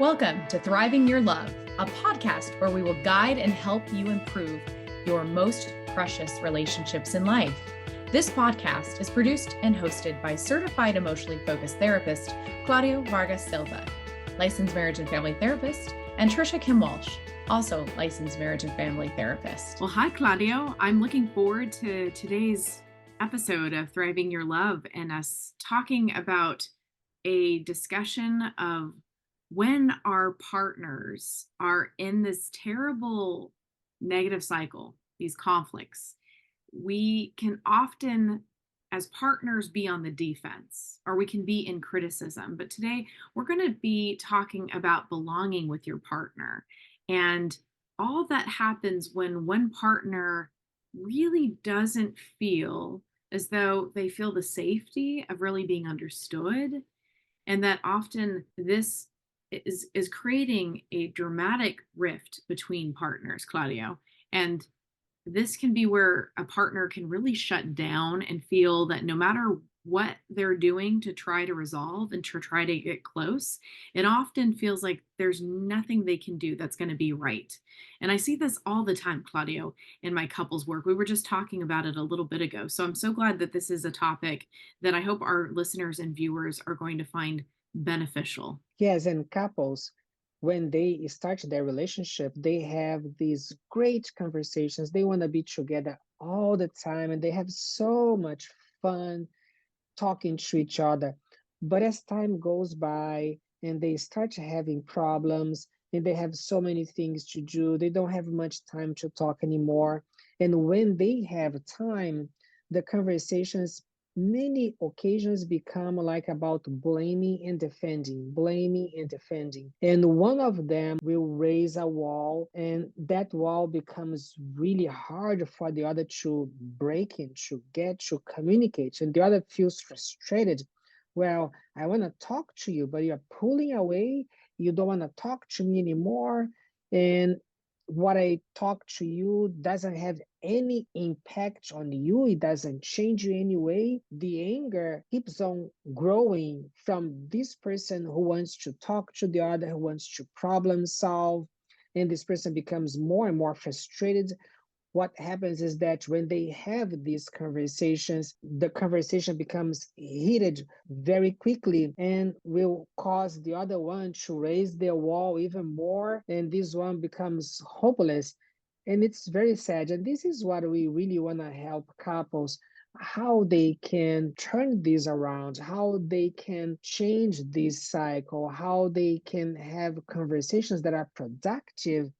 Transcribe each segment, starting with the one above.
Welcome to Thriving Your Love, a podcast where we will guide and help you improve your most precious relationships in life. This podcast is produced and hosted by certified emotionally focused therapist Claudio Vargas Silva, licensed marriage and family therapist, and Trisha Kim Walsh, also licensed marriage and family therapist. Well, hi, Claudio. I'm looking forward to today's episode of Thriving Your Love and us talking about a discussion of when our partners are in this terrible negative cycle, these conflicts. We can often, as partners, be on the defense, or we can be in criticism. But today we're going to be talking about belonging with your partner and all that happens when one partner really doesn't feel as though they feel the safety of really being understood. And that often this is creating a dramatic rift between partners, Claudio. And this can be where a partner can really shut down and feel that no matter what they're doing to try to resolve and to try to get close, it often feels like there's nothing they can do that's going to be right. And I see this all the time, Claudio, in my couples work. We were just talking about it a little bit ago. So I'm so glad that this is a topic that I hope our listeners and viewers are going to find beneficial. Yes, and couples, when they start their relationship, they have these great conversations. They want to be together all the time and they have so much fun talking to each other. But as time goes by and they start having problems and they have so many things to do, they don't have much time to talk anymore. And when they have time, the conversations many occasions become like about blaming and defending, blaming and defending. And one of them will raise a wall, and that wall becomes really hard for the other to break in, to get to communicate. And the other feels frustrated. Well, I want to talk to you, but you're pulling away. You don't want to talk to me anymore. And what I talk to you doesn't have any impact on you. It doesn't change you anyway. The anger keeps on growing from this person who wants to talk to the other, who wants to problem solve. And this person becomes more and more frustrated. What happens is that when they have these conversations, the conversation becomes heated very quickly and will cause the other one to raise their wall even more. And this one becomes hopeless. And it's very sad. And this is what we really want to help couples, how they can turn this around, how they can change this cycle, how they can have conversations that are productive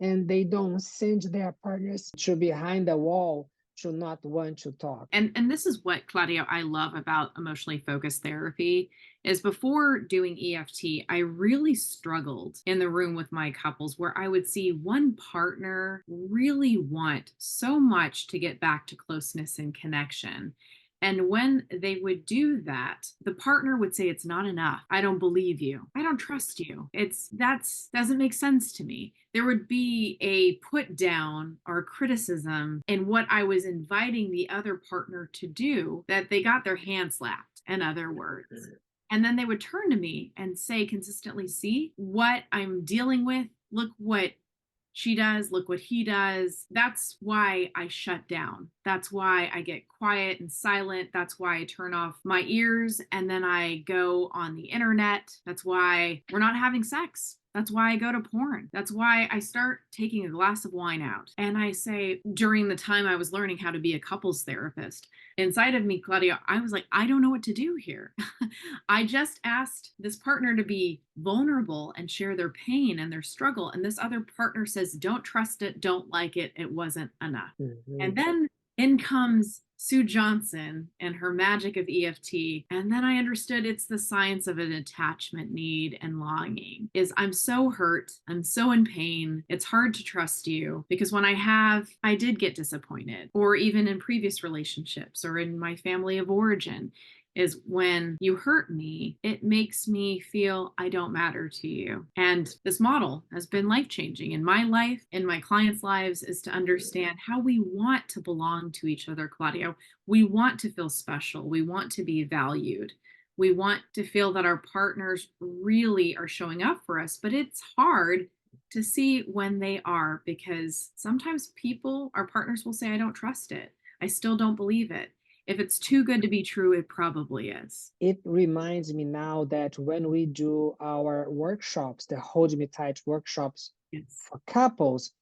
and they don't send their partners to behind the wall to not want to talk. And this is what, Claudio, I love about emotionally focused therapy is before doing EFT, I really struggled in the room with my couples where I would see one partner really want so much to get back to closeness and connection. And when they would do that, the partner would say, it's not enough. I don't believe you. I don't trust you. Doesn't make sense to me. There would be a put down or criticism in what I was inviting the other partner to do that they got their hand slapped, in other words. And then they would turn to me and say consistently, see what I'm dealing with. Look what she does, look what he does. That's why I shut down. That's why I get quiet and silent. That's why I turn off my ears and then I go on the internet. That's why we're not having sex. That's why I go to porn. That's why I start taking a glass of wine out. And I say, during the time I was learning how to be a couples therapist, inside of me, Claudia, I was like, I don't know what to do here. I just asked this partner to be vulnerable and share their pain and their struggle. And this other partner says, don't trust it, don't like it, it wasn't enough. Mm-hmm. And then in comes Sue Johnson and her magic of EFT. And then I understood it's the science of an attachment need and longing. Is I'm so hurt, I'm so in pain, it's hard to trust you because when I did get disappointed, or even in previous relationships or in my family of origin, is when you hurt me, it makes me feel I don't matter to you. And this model has been life-changing in my life, in my clients' lives, is to understand how we want to belong to each other, Claudio. We want to feel special. We want to be valued. We want to feel that our partners really are showing up for us, but it's hard to see when they are because sometimes our partners will say, I don't trust it. I still don't believe it. If it's too good to be true, it probably is. It reminds me now that when we do our workshops, the Hold Me Tight workshops Yes. for couples,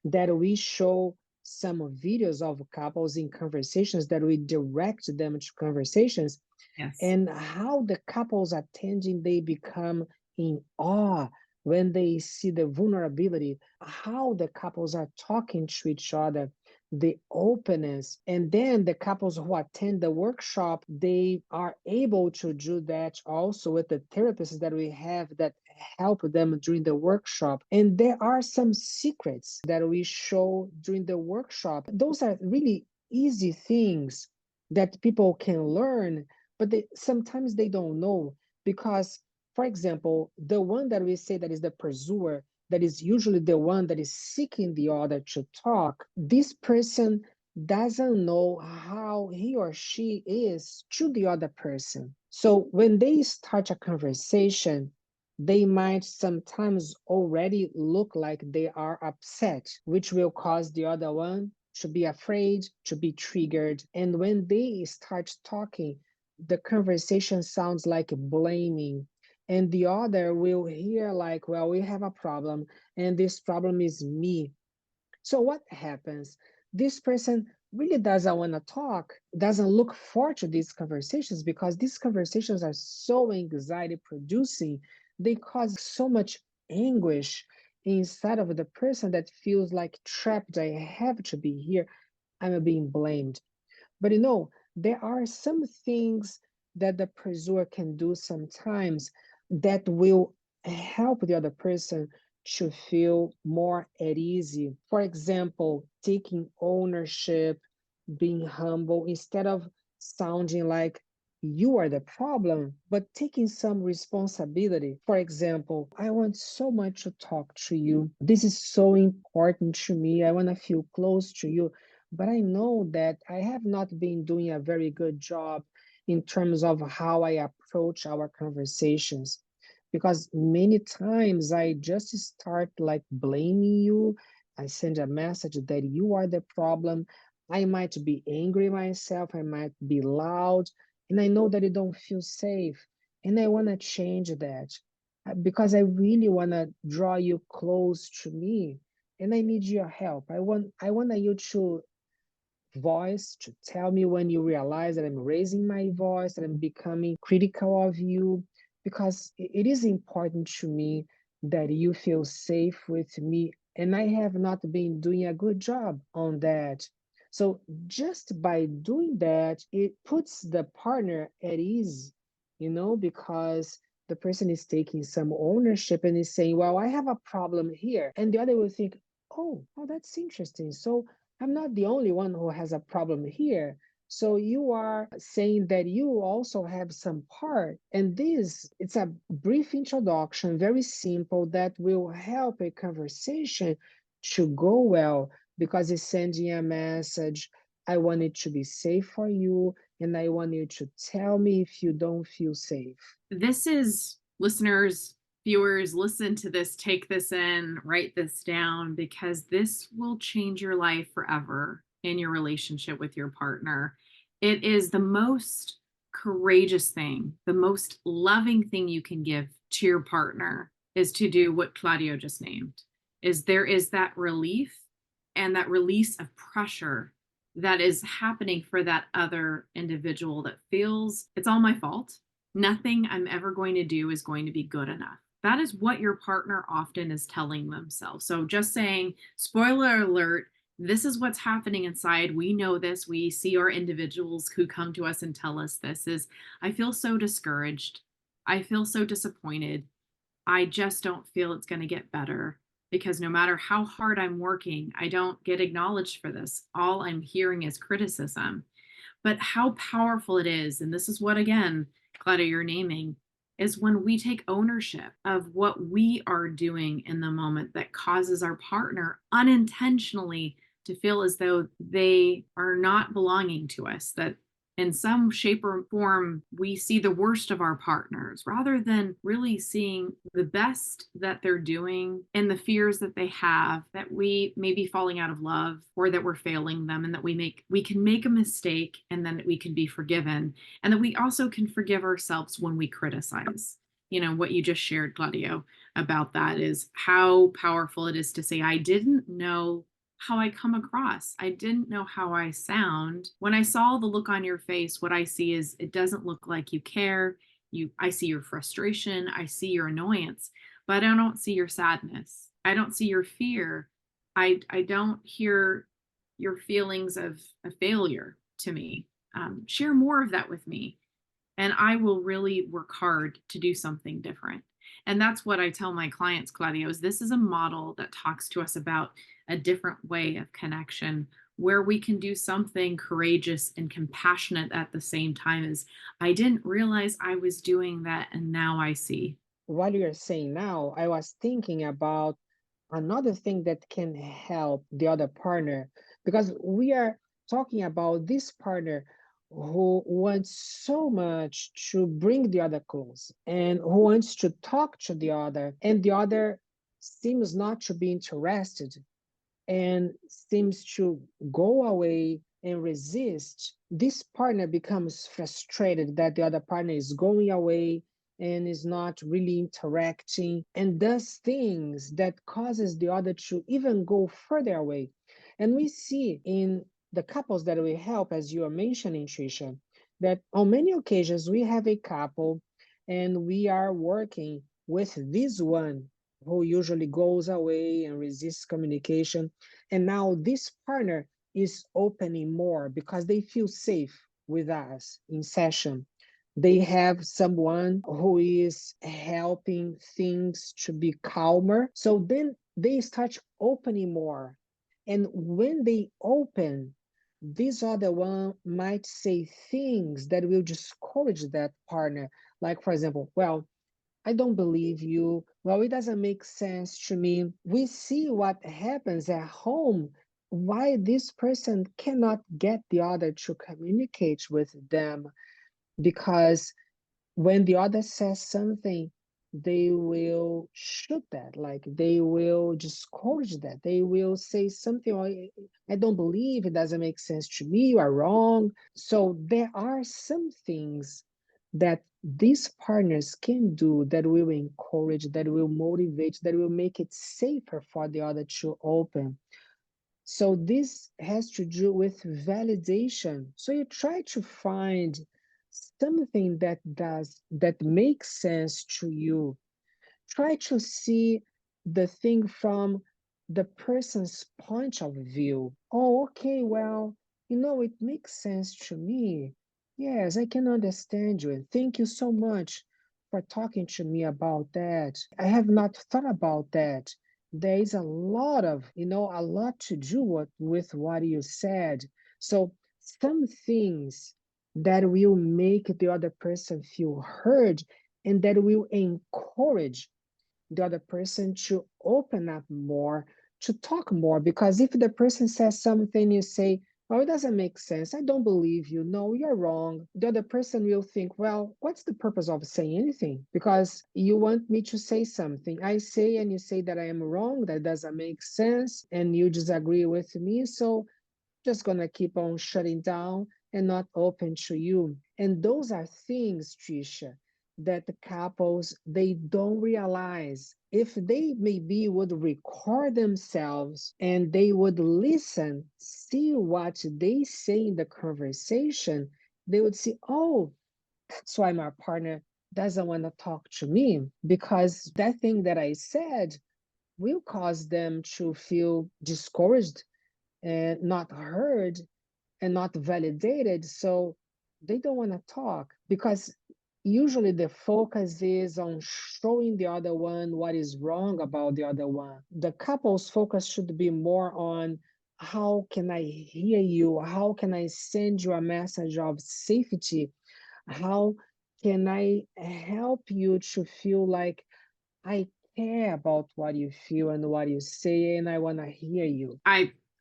that we show some videos of couples in conversations, that we direct them to conversations, Yes. and how the couples attending, they become in awe when they see the vulnerability, how the couples are talking to each other, the openness. And then the couples who attend the workshop, they are able to do that also with the therapists that we have that help them during the workshop. And there are some secrets that we show during the workshop. Those are really easy things that people can learn, but sometimes they don't know because, for example, the one that we say that is the pursuer, that is usually the one that is seeking the other to talk, this person doesn't know how he or she is to the other person. So when they start a conversation, they might sometimes already look like they are upset, which will cause the other one to be afraid, to be triggered. And when they start talking, the conversation sounds like blaming, and the other will hear like, well, we have a problem, and this problem is me. So what happens? This person really doesn't want to talk, doesn't look forward to these conversations because these conversations are so anxiety producing. They cause so much anguish inside of the person that feels like trapped. I have to be here. I'm being blamed. But there are some things that the pursuer can do sometimes that will help the other person to feel more at ease. For example, taking ownership, being humble, instead of sounding like you are the problem, but taking some responsibility. For example, I want so much to talk to you. This is so important to me. I want to feel close to you. But I know that I have not been doing a very good job in terms of how I approach our conversations. Because many times I just start like blaming you. I send a message that you are the problem. I might be angry myself. I might be loud. And I know that you don't feel safe. And I want to change that because I really want to draw you close to me. And I need your help. I want you to voice to tell me when you realize that I'm raising my voice, that I'm becoming critical of you, because it is important to me that you feel safe with me. And I have not been doing a good job on that. So just by doing that, it puts the partner at ease, because the person is taking some ownership and is saying, well, I have a problem here. And the other will think, oh, that's interesting. So I'm not the only one who has a problem here. So you are saying that you also have some part. And it's a brief introduction, very simple, that will help a conversation to go well because it's sending a message. I want it to be safe for you, and I want you to tell me if you don't feel safe. This is listeners, viewers, listen to this, take this in, write this down, because this will change your life forever in your relationship with your partner. It is the most courageous thing, the most loving thing you can give to your partner is to do what Claudio just named. Is there is that relief and that release of pressure that is happening for that other individual that feels it's all my fault. Nothing I'm ever going to do is going to be good enough. That is what your partner often is telling themselves. So just saying, spoiler alert, this is what's happening inside. We know this. We see our individuals who come to us and tell us this is, I feel so discouraged. I feel so disappointed. I just don't feel it's going to get better because no matter how hard I'm working, I don't get acknowledged for this. All I'm hearing is criticism. But how powerful it is, and this is what, again, Claudia, you're naming, is when we take ownership of what we are doing in the moment that causes our partner unintentionally to feel as though they are not belonging to us, that in some shape or form, we see the worst of our partners rather than really seeing the best that they're doing and the fears that they have, that we may be falling out of love or that we're failing them, and that we can make a mistake and then we can be forgiven, and that we also can forgive ourselves when we criticize. What you just shared, Claudio, about that is how powerful it is to say, I didn't know how I come across. I didn't know how I sound. When I saw the look on your face, what I see is it doesn't look like you care. I see your frustration, I see your annoyance, but I don't see your sadness. I don't see your fear. I don't hear your feelings of a failure to me. Share more of that with me, and I will really work hard to do something different. And that's what I tell my clients, Claudio, is this is a model that talks to us about a different way of connection where we can do something courageous and compassionate at the same time. As I didn't realize I was doing that, and now I see. While you're saying now, I was thinking about another thing that can help the other partner, because we are talking about this partner who wants so much to bring the other close and who wants to talk to the other, and the other seems not to be interested and seems to go away and resist. This partner becomes frustrated that the other partner is going away and is not really interacting and does things that causes the other to even go further away. And we see in the couples that we help, as you are mentioning, Trisha, that on many occasions we have a couple and we are working with this one who usually goes away and resists communication. And now this partner is opening more because they feel safe with us in session. They have someone who is helping things to be calmer. So then they start opening more. And when they open, this other one might say things that will discourage that partner. Like, for example, well, I don't believe you. Well, it doesn't make sense to me. We see what happens at home, why this person cannot get the other to communicate with them, because when the other says something, they will shoot that, like they will discourage that. They will say something, "Oh, I don't believe, it doesn't make sense to me, you are wrong." So there are some things that these partners can do that will encourage, that will motivate, that will make it safer for the other to open. So this has to do with validation. So you try to find something that makes sense to you. Try to see the thing from the person's point of view. Oh, okay, well, it makes sense to me. Yes, I can understand you. And thank you so much for talking to me about that. I have not thought about that. There is a lot to do with what you said. So some things that will make the other person feel heard and that will encourage the other person to open up more, to talk more. Because if the person says something, you say, "Oh, it doesn't make sense. I don't believe you. No, you're wrong." The other person will think, "Well, what's the purpose of saying anything? Because you want me to say something. I say, and you say that I am wrong, that doesn't make sense, and you disagree with me. So just gonna keep on shutting down and not open to you." And those are things, Trisha, that the couples they don't realize. If they maybe would record themselves and they would listen, see what they say in the conversation, they would see, oh, that's why my partner doesn't want to talk to me, because that thing that I said will cause them to feel discouraged and not heard and not validated. So they don't want to talk because usually the focus is on showing the other one what is wrong about the other one. The couple's focus should be more on how can I hear you? How can I send you a message of safety? How can I help you to feel like I care about what you feel and what you say, and I want to hear you?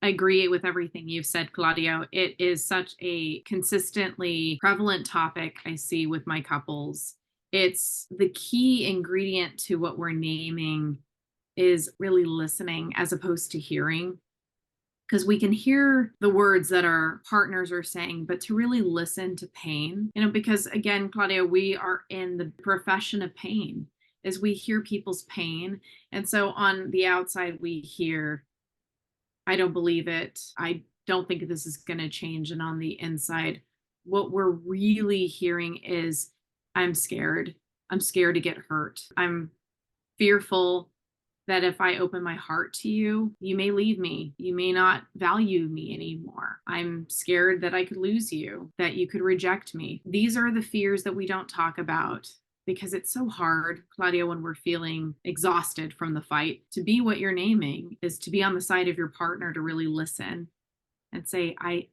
I agree with everything you've said, Claudio. It is such a consistently prevalent topic I see with my couples. It's the key ingredient to what we're naming is really listening as opposed to hearing. Because we can hear the words that our partners are saying, but to really listen to pain, because again, Claudia, we are in the profession of pain as we hear people's pain. And so on the outside, we hear, I don't believe it. I don't think this is going to change. And on the inside, what we're really hearing is, I'm scared. I'm scared to get hurt. I'm fearful that if I open my heart to you, you may leave me. You may not value me anymore. I'm scared that I could lose you, that you could reject me. These are the fears that we don't talk about because it's so hard, Claudia, when we're feeling exhausted from the fight. To be what you're naming is to be on the side of your partner, to really listen and say, I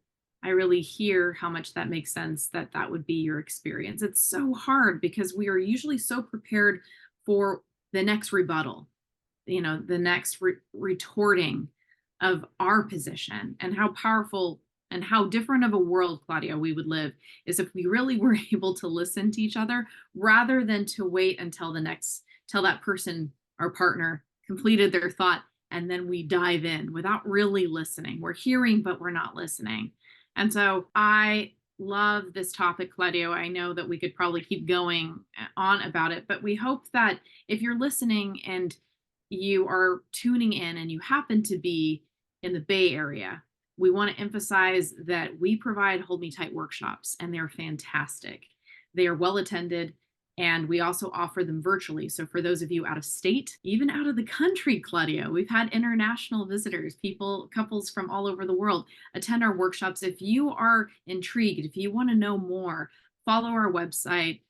really hear how much that makes sense, that would be your experience. It's so hard because we are usually so prepared for the next rebuttal, the next retorting of our position, and how powerful and how different of a world, Claudia, we would live is if we really were able to listen to each other rather than to wait until that person, our partner, completed their thought, and then we dive in without really listening. We're hearing, but we're not listening. And so I love this topic, Claudio. I know that we could probably keep going on about it, but we hope that if you're listening and you are tuning in and you happen to be in the Bay Area, we want to emphasize that we provide Hold Me Tight workshops, and they're fantastic. They are well attended, and we also offer them virtually. So for those of you out of state, even out of the country, Claudia, we've had international visitors, couples from all over the world attend our workshops. If you are intrigued, if you want to know more, follow our website.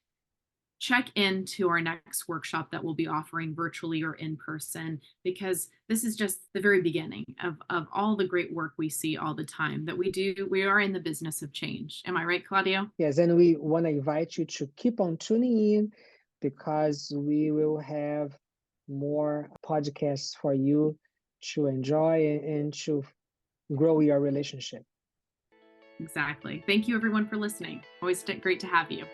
Check into our next workshop that we'll be offering virtually or in person, because this is just the very beginning of all the great work we see all the time that we do. We are in the business of change. Am I right, Claudio? Yes, and we want to invite you to keep on tuning in because we will have more podcasts for you to enjoy and to grow your relationship. Exactly. Thank you, everyone, for listening. Always great to have you.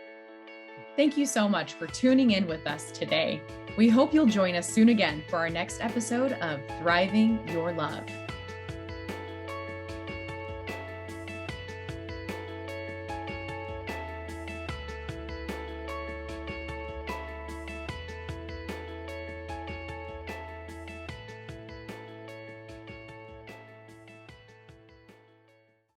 Thank you so much for tuning in with us today. We hope you'll join us soon again for our next episode of Thriving Your Love.